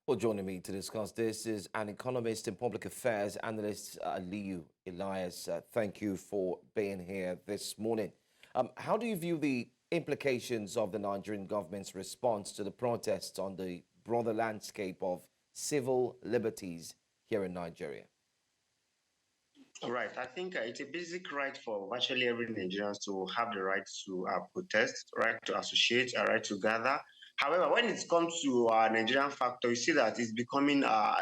Well, joining me to discuss this is an economist and public affairs analyst, Aliyu Ilias. Thank you for being here this morning. How do you view the implications of the Nigerian government's response to the protests on the broader landscape of civil liberties here in Nigeria? All right. I think it's a basic right for virtually every Nigerian to have the right to protest, right to associate, a right to gather. However, when it comes to Nigerian factor, you see that it's becoming a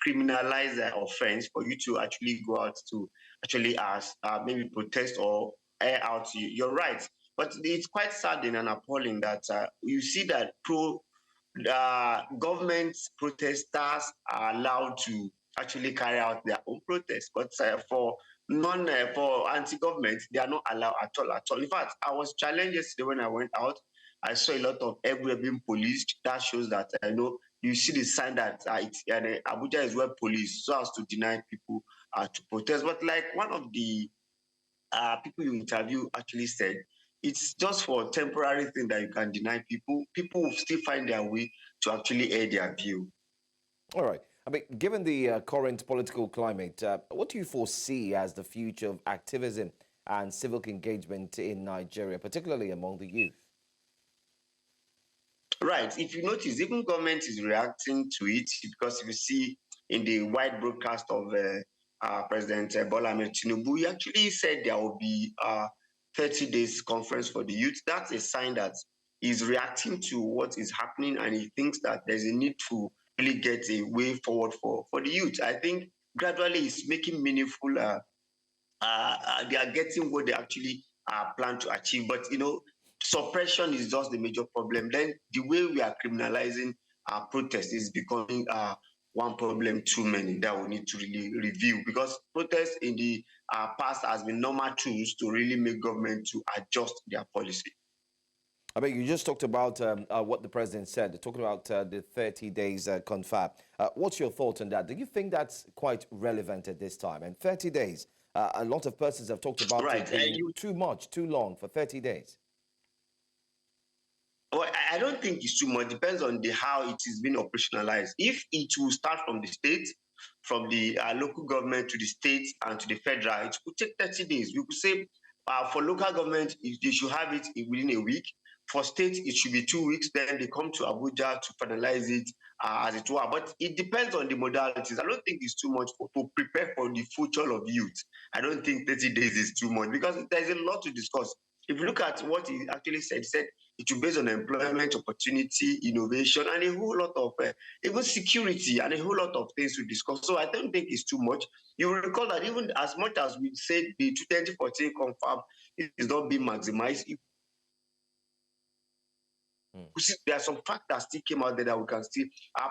criminalized offense for you to actually go out to actually ask, maybe protest or air out your rights. But it's quite saddening and appalling that you see that government protesters are allowed to actually carry out their own protest, but for anti-government, they are not allowed at all. At all. In fact, I was challenged yesterday when I went out. I saw a lot of everywhere being policed. That shows that you see the sign that Abuja is well policed, so as to deny people to protest. But like one of the people you interview actually said, it's just for a temporary thing that you can deny people. People will still find their way to actually air their view. All right. I mean, given the current political climate, what do you foresee as the future of activism and civic engagement in Nigeria, particularly among the youth? Right. If you notice, even government is reacting to it because if you see in the wide broadcast of President Bola Ahmed Tinubu, he actually said there will be 30 days conference for the youth. That's a sign that he's reacting to what is happening and he thinks that there's a need to really get a way forward for the youth. I think gradually it's making meaningful. They are getting what they actually plan to achieve. But, suppression is just the major problem. Then the way we are criminalizing protest is becoming one problem too many that we need to really review, because protest in the past has been normal tools to really make government to adjust their policy. I mean, you just talked about what the president said, talking about the 30 days confab. What's your thought on that? Do you think that's quite relevant at this time? And 30 days, a lot of persons have talked about it being too much, too long for 30 days. Well, I don't think it's too much. Depends on how it is being operationalized. If it will start from the state, from the local government to the state and to the federal, it could take 30 days. We could say for local government, they should have it within a week. For state, it should be 2 weeks. Then they come to Abuja to finalize it as it were. But it depends on the modalities. I don't think it's too much to prepare for the future of youth. I don't think 30 days is too much because there's a lot to discuss. If you look at what he actually said, he said it will be based on employment opportunity, innovation, and a whole lot of even security and a whole lot of things to discuss. So I don't think it's too much. You will recall that even as much as we said the 2014 confab is not being maximized, there are some facts that still came out there that we can still,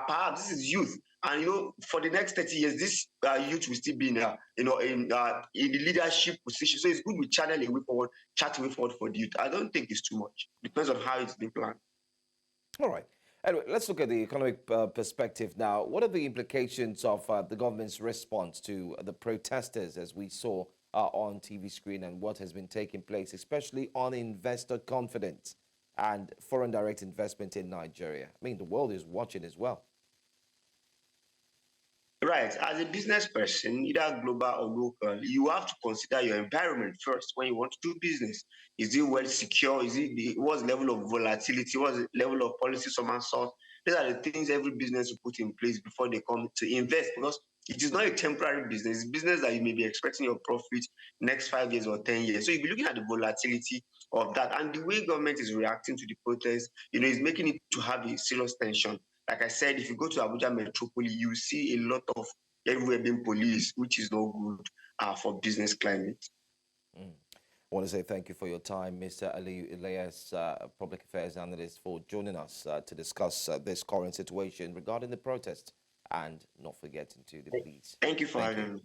perhaps this is youth. And, for the next 30 years, this youth will still be in the leadership position. So it's good we channel a way forward, chat a way forward for the youth. I don't think it's too much. Depends on how it's been planned. All right. Anyway, let's look at the economic perspective now. What are the implications of the government's response to the protesters, as we saw on TV screen, and what has been taking place, especially on investor confidence and foreign direct investment in Nigeria? I mean, the world is watching as well. Right. As a business person, either global or local, you have to consider your environment first when you want to do business. Is it well secure? What's the level of volatility? What's the level of policy someone sought? These are the things every business will put in place before they come to invest, because it is not a temporary business. It's business that you may be expecting your profit next 5 years or 10 years. So you'll be looking at the volatility of that. And the way government is reacting to the protest, is making it to have a serious tension. Like I said, if you go to Abuja Metropolis, you see a lot of everywhere being police, which is not good for business climate. I want to say thank you for your time, Mr. Aliyu Ilias, public affairs analyst, for joining us to discuss this current situation regarding the protest, and not forgetting to the police. Thank you for having me.